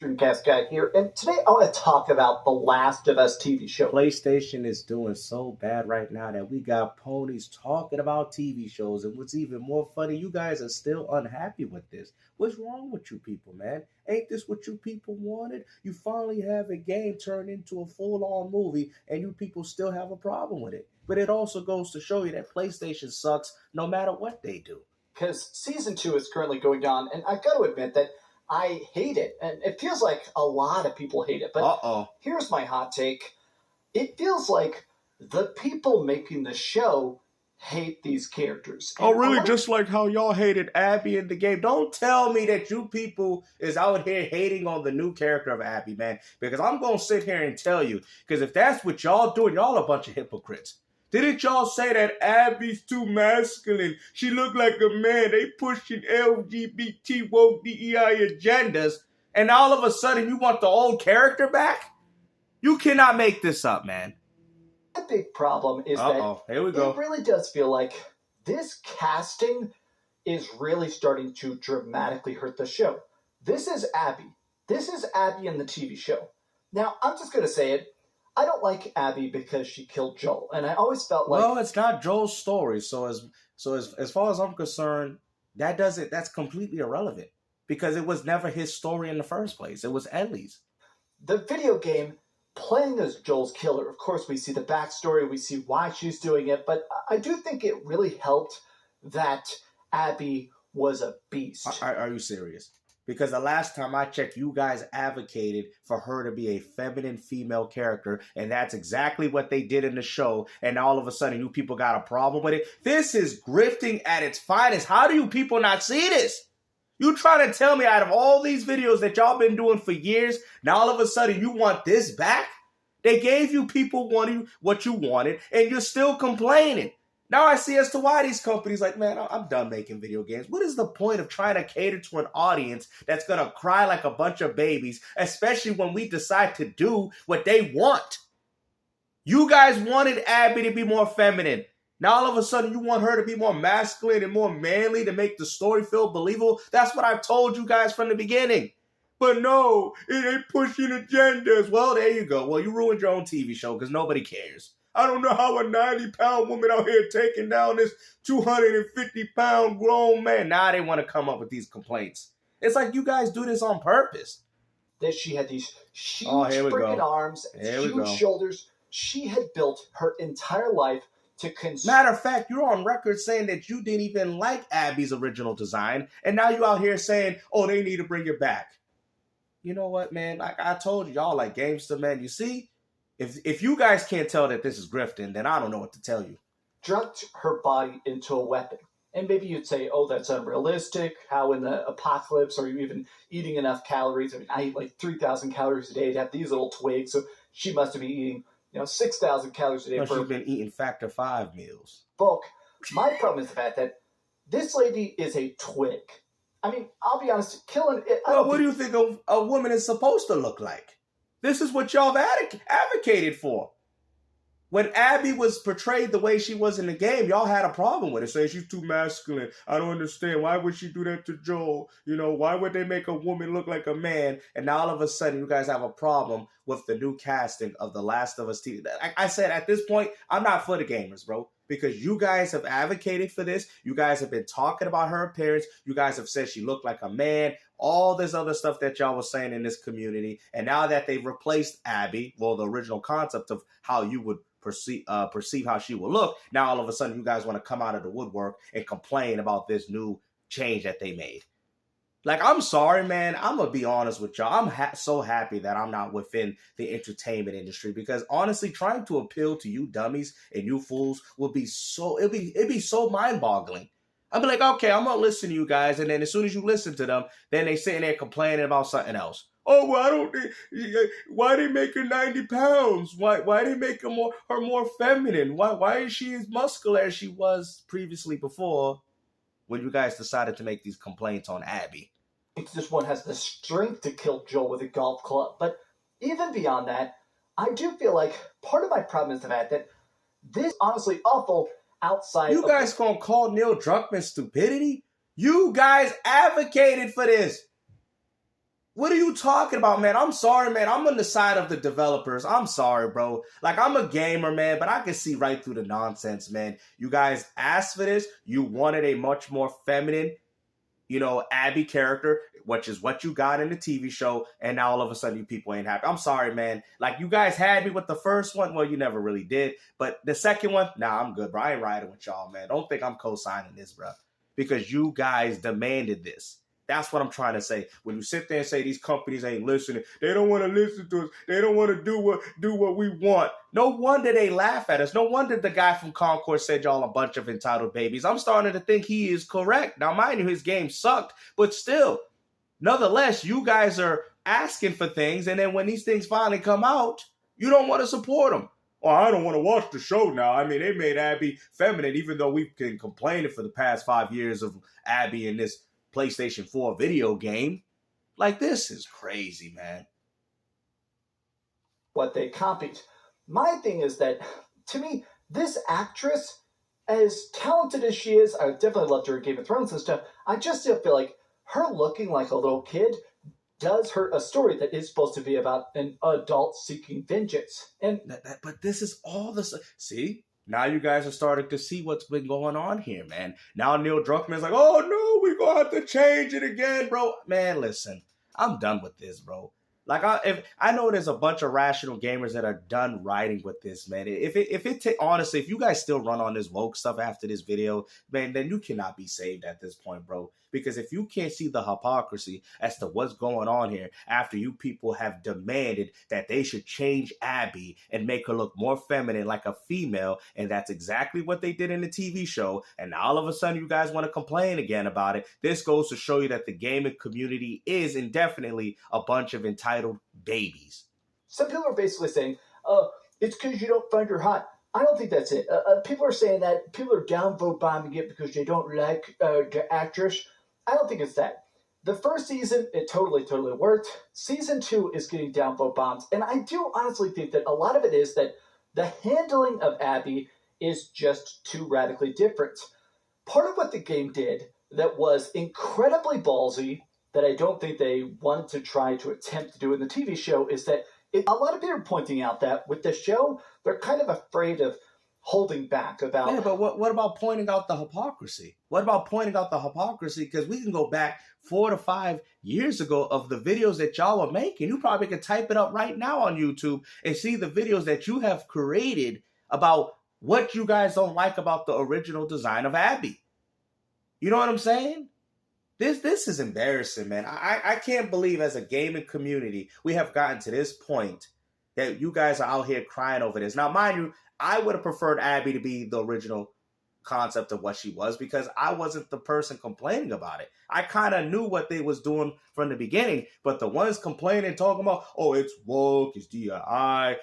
Dreamcast guy here, and today I want to talk about the Last of Us TV show. PlayStation is doing so bad right now that we got ponies talking about TV shows. And what's even more funny, you guys are still unhappy with this. What's wrong with you people, man? Ain't this what you people wanted? You finally have a game turned into a full-on movie, and you people still have a problem with it. But it also goes to show you that PlayStation sucks no matter what they do. Because season 2 is currently going on, and I've got to admit that I hate it, and it feels like a lot of people hate it. But here's my hot take. It feels like the people making the show hate these characters. Oh, really? Just like how y'all hated Abby in the game. Don't tell me that you people is out here hating on the new character of Abby, man. Because I'm going to sit here and tell you. Because if that's what y'all doing, y'all a bunch of hypocrites. Didn't y'all say that Abby's too masculine? She looked like a man. They pushing LGBT, woke DEI agendas. And all of a sudden you want the old character back? You cannot make this up, man. The big problem is that here we go. It really does feel like this casting is really starting to dramatically hurt the show. This is Abby. This is Abby in the TV show. Now, I'm just going to say it. I don't like Abby because she killed Joel, and I always felt like... Well, it's not Joel's story, so as far as I'm concerned, that's completely irrelevant, because it was never his story in the first place. It was Ellie's. The video game, playing as Joel's killer, of course, we see the backstory, we see why she's doing it, but I do think it really helped that Abby was a beast. Are you serious? Because the last time I checked, you guys advocated for her to be a feminine female character, and that's exactly what they did in the show, and all of a sudden you people got a problem with it? This is grifting at its finest. How do you people not see this? You trying to tell me out of all these videos that y'all been doing for years, now all of a sudden you want this back? They gave you people wanting what you wanted, and you're still complaining. Now I see as to why these companies like, man, I'm done making video games. What is the point of trying to cater to an audience that's going to cry like a bunch of babies, especially when we decide to do what they want? You guys wanted Abby to be more feminine. Now all of a sudden you want her to be more masculine and more manly to make the story feel believable. That's what I've told you guys from the beginning. But no, it ain't pushing agendas. Well, there you go. Well, you ruined your own TV show because nobody cares. I don't know how a 90-pound woman out here taking down this 250-pound grown man. Now they want to come up with these complaints. It's like you guys do this on purpose. That she had these huge freaking arms, huge shoulders. She had built her entire life to Matter of fact, you're on record saying that you didn't even like Abby's original design, and now you out here saying, oh, they need to bring it back. You know what, man? Like I told you, y'all like gangster, man. You see? If you guys can't tell that this is grifting, then I don't know what to tell you. Drugged her body into a weapon. And maybe you'd say, oh, that's unrealistic. How in the apocalypse are you even eating enough calories? I mean, I eat like 3,000 calories a day to have these little twigs. So she must have been eating, 6,000 calories a day. She's been eating factor 5 meals. Bulk. My problem is the fact that this lady is a twig. I mean, I'll be honest, killing it. Well, what do you think a woman is supposed to look like? This is what y'all advocated for. When Abby was portrayed the way she was in the game, y'all had a problem with it, saying she's too masculine. I don't understand. Why would she do that to Joel? Why would they make a woman look like a man? And now all of a sudden you guys have a problem with the new casting of The Last of Us TV. Like I said, at this point, I'm not for the gamers, bro. Because you guys have advocated for this. You guys have been talking about her appearance. You guys have said she looked like a man. All this other stuff that y'all was saying in this community. And now that they've replaced Abby, well, the original concept of how you would perceive how she will look, now all of a sudden you guys want to come out of the woodwork and complain about this new change that they made. Like, I'm sorry, man. I'm going to be honest with y'all. I'm so happy that I'm not within the entertainment industry, because honestly, trying to appeal to you dummies and you fools would be it'd be so mind-boggling. I'd be like, okay, I'm going to listen to you guys. And then as soon as you listen to them, then they sitting there complaining about something else. Oh, well, why they make her 90 pounds? Why they make her more feminine? Why is she as muscular as she was previously before when you guys decided to make these complaints on Abby? This one has the strength to kill Joel with a golf club. But even beyond that, I do feel like part of my problem is the fact that this honestly awful outside. You guys gonna call Neil Druckmann stupidity? You guys advocated for this. What are you talking about, man? I'm sorry, man. I'm on the side of the developers. I'm sorry, bro. Like, I'm a gamer, man, but I can see right through the nonsense, man. You guys asked for this. You wanted a much more feminine, Abby character, which is what you got in the TV show, and now all of a sudden you people ain't happy. I'm sorry, man. Like, you guys had me with the first one. Well, you never really did. But the second one, nah, I'm good, bro. I ain't riding with y'all, man. Don't think I'm co-signing this, bro. Because you guys demanded this. That's what I'm trying to say. When you sit there and say these companies ain't listening, they don't want to listen to us. They don't want to do what we want. No wonder they laugh at us. No wonder the guy from Concord said y'all a bunch of entitled babies. I'm starting to think he is correct. Now, mind you, his game sucked, but still, nonetheless, you guys are asking for things, and then when these things finally come out, you don't want to support them. Oh, I don't want to watch the show now. I mean, they made Abby feminine, even though we've been complaining for the past 5 years of Abby in this PlayStation 4 video game. Like, this is crazy, man. What they copied. My thing is that, to me, this actress, as talented as she is, I definitely loved her in Game of Thrones and stuff, I just still feel like her looking like a little kid does hurt a story that is supposed to be about an adult seeking vengeance. And but this is all the... See? Now you guys are starting to see what's been going on here, man. Now Neil Druckmann's like, oh, no, we're going to have to change it again, bro. Man, listen, I'm done with this, bro. Like, I know there's a bunch of rational gamers that are done writing with this, man. Honestly, if you guys still run on this woke stuff after this video, man, then you cannot be saved at this point, bro. Because if you can't see the hypocrisy as to what's going on here after you people have demanded that they should change Abby and make her look more feminine like a female, and that's exactly what they did in the TV show, and now all of a sudden you guys want to complain again about it, this goes to show you that the gaming community is indefinitely a bunch of entitled babies. Some people are basically saying, it's because you don't find her hot. I don't think that's it. People are saying that people are downvote bombing it because they don't like the actress. I don't think it's that. The first season, it totally worked. Season 2 is getting downvote bombs. And I do honestly think that a lot of it is that the handling of Abby is just too radically different. Part of what the game did that was incredibly ballsy, that I don't think they wanted to try to attempt to do in the TV show, is that a lot of people are pointing out that with the show, they're kind of afraid of holding back about... Yeah, but what about pointing out the hypocrisy? What about pointing out the hypocrisy? Because we can go back 4 to 5 years ago of the videos that y'all are making. You probably could type it up right now on YouTube and see the videos that you have created about what you guys don't like about the original design of Abby. You know what I'm saying? This is embarrassing, man. I can't believe as a gaming community we have gotten to this point that you guys are out here crying over this. Now, mind you, I would have preferred Abby to be the original concept of what she was because I wasn't the person complaining about it. I kind of knew what they was doing from the beginning, but the ones complaining, talking about, oh, it's woke, it's DII,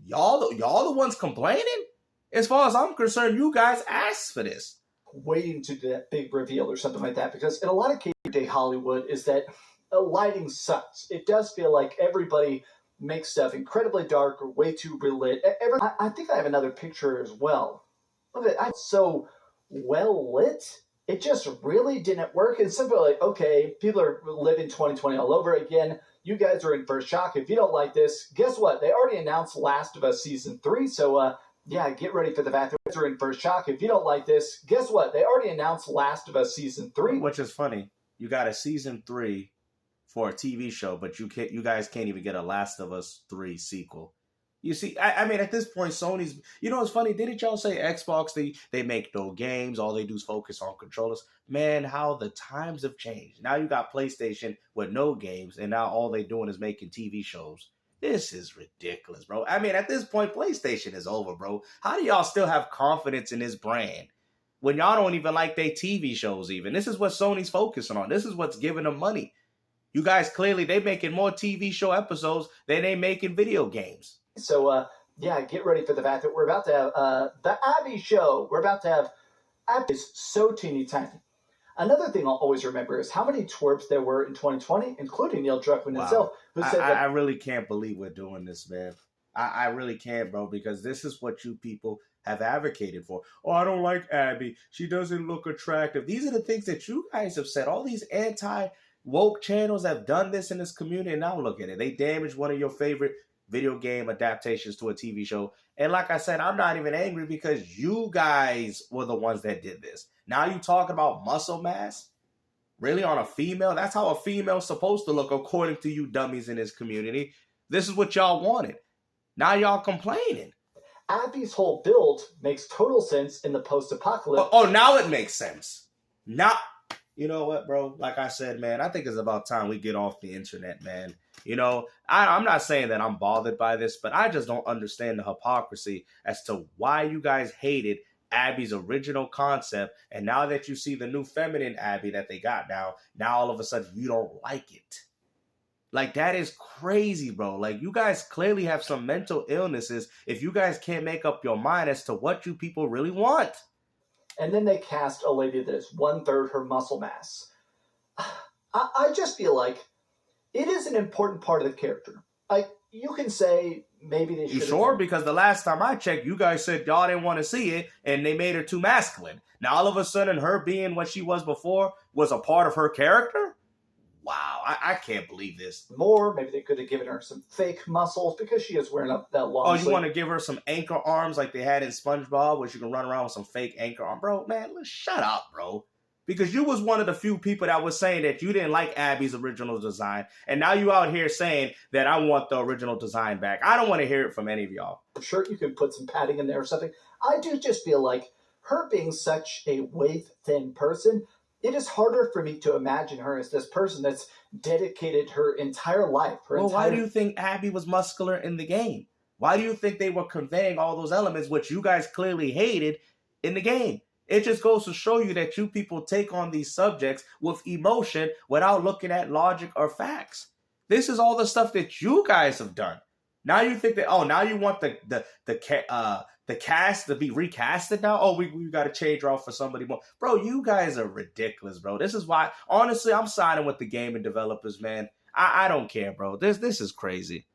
y'all the ones complaining? As far as I'm concerned, you guys asked for this. Waiting to do that big reveal or something like that, because in a lot of day Hollywood is that lighting sucks. It does feel like everybody makes stuff incredibly dark or way too relit. I think I have another picture as well. Look at it. It's so well lit. It just really didn't work. And some people are like, okay, people are living 2020 all over again. You guys are in for a shock. If you don't like this, guess what? They already announced Last of Us Season 3. So, yeah, get ready for the fact that you're in for a shock. If you don't like this, guess what? They already announced Last of Us Season 3. Which is funny. You got a Season 3 for a TV show, but you guys can't even get a Last of Us 3 sequel. You see, I mean, at this point, Sony's... You know what's funny? Didn't y'all say Xbox, they make no games, all they do is focus on controllers? Man, how the times have changed. Now you got PlayStation with no games, and now all they doing is making TV shows. This is ridiculous, bro. I mean, at this point, PlayStation is over, bro. How do y'all still have confidence in this brand when y'all don't even like their TV shows even? This is what Sony's focusing on. This is what's giving them money. You guys, clearly, they making more TV show episodes than they making video games. So, yeah, get ready for the fact that we're about to have the Abby show. We're about to have Abby is so teeny tiny. Another thing I'll always remember is how many twerps there were in 2020, including Neil Druckmann himself, who said that... I really can't believe we're doing this, man. I really can't, bro, because this is what you people have advocated for. Oh, I don't like Abby. She doesn't look attractive. These are the things that you guys have said. All these woke channels have done this in this community, and now look at it. They damaged one of your favorite video game adaptations to a TV show. And like I said, I'm not even angry because you guys were the ones that did this. Now you talking about muscle mass? Really, on a female? That's how a female's supposed to look according to you dummies in this community. This is what y'all wanted. Now y'all complaining. Abby's whole build makes total sense in the post-apocalypse. Oh, now it makes sense. Now, you know what, bro? Like I said, man, I think it's about time we get off the internet, man. You know, I'm not saying that I'm bothered by this, but I just don't understand the hypocrisy as to why you guys hated Abby's original concept. And now that you see the new feminine Abby that they got now all of a sudden you don't like it. Like, that is crazy, bro. Like, you guys clearly have some mental illnesses if you guys can't make up your mind as to what you people really want. And then they cast a lady that is 1/3 her muscle mass. I just feel like it is an important part of the character. Like, you can say maybe they should. You sure? Because the last time I checked, you guys said y'all didn't want to see it, and they made her too masculine. Now, all of a sudden, her being what she was before was a part of her character? Wow, I can't believe this. More, maybe they could have given her some fake muscles because she is wearing up that long. Oh, you want to give her some anchor arms like they had in SpongeBob, where she can run around with some fake anchor arm, bro? Man, shut up, bro. Because you was one of the few people that was saying that you didn't like Abby's original design, and now you out here saying that I want the original design back. I don't want to hear it from any of y'all. I'm sure you can put some padding in there or something. I do just feel like her being such a waif-thin person, it is harder for me to imagine her as this person that's dedicated her entire life. Why do you think Abby was muscular in the game? Why do you think they were conveying all those elements, which you guys clearly hated, in the game? It just goes to show you that you people take on these subjects with emotion without looking at logic or facts. This is all the stuff that you guys have done. Now you think that, now you want the cast to be recasted now? Oh, we got to change her out for somebody more. Bro, you guys are ridiculous, bro. This is why, honestly, I'm signing with the gaming developers, man. I don't care, bro. This is crazy.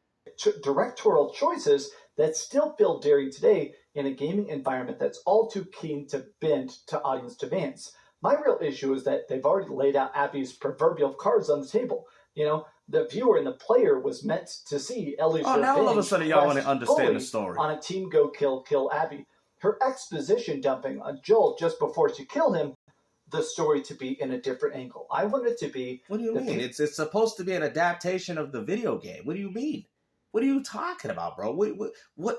Directorial choices that still feel daring today in a gaming environment that's all too keen to bend to audience demands. My real issue is that they've already laid out Abby's proverbial cards on the table. You know, the viewer and the player was meant to see Ellie's revenge. Now all of a sudden y'all want to understand the story. On a team go kill Abby. Her exposition dumping on Joel just before she killed him, the story to be in a different angle. I want it to be... What do you mean? It's supposed to be an adaptation of the video game. What do you mean? What are you talking about, bro? What?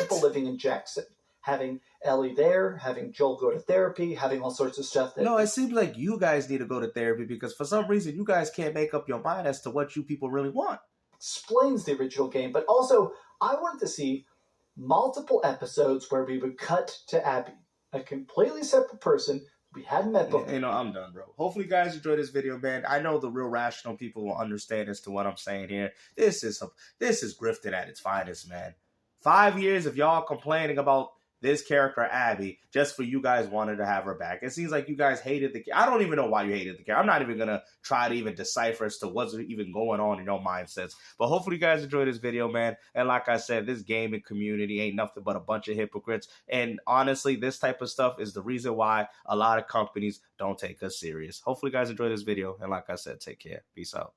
People living in Jackson, having Ellie there, having Joel go to therapy, having all sorts of stuff. No, it seems like you guys need to go to therapy because for some reason you guys can't make up your mind as to what you people really want. Explains the original game, but also I wanted to see multiple episodes where we would cut to Abby, a completely separate person we hadn't met before. I'm done, bro. Hopefully you guys enjoyed this video, man. I know the real rational people will understand as to what I'm saying here. This is grifting at its finest, man. 5 years of y'all complaining about this character, Abby, just for you guys wanted to have her back. It seems like you guys hated the... I don't even know why you hated the character. I'm not even going to try to even decipher as to what's even going on in your mindsets. But hopefully you guys enjoyed this video, man. And like I said, this gaming community ain't nothing but a bunch of hypocrites. And honestly, this type of stuff is the reason why a lot of companies don't take us serious. Hopefully you guys enjoyed this video. And like I said, take care. Peace out.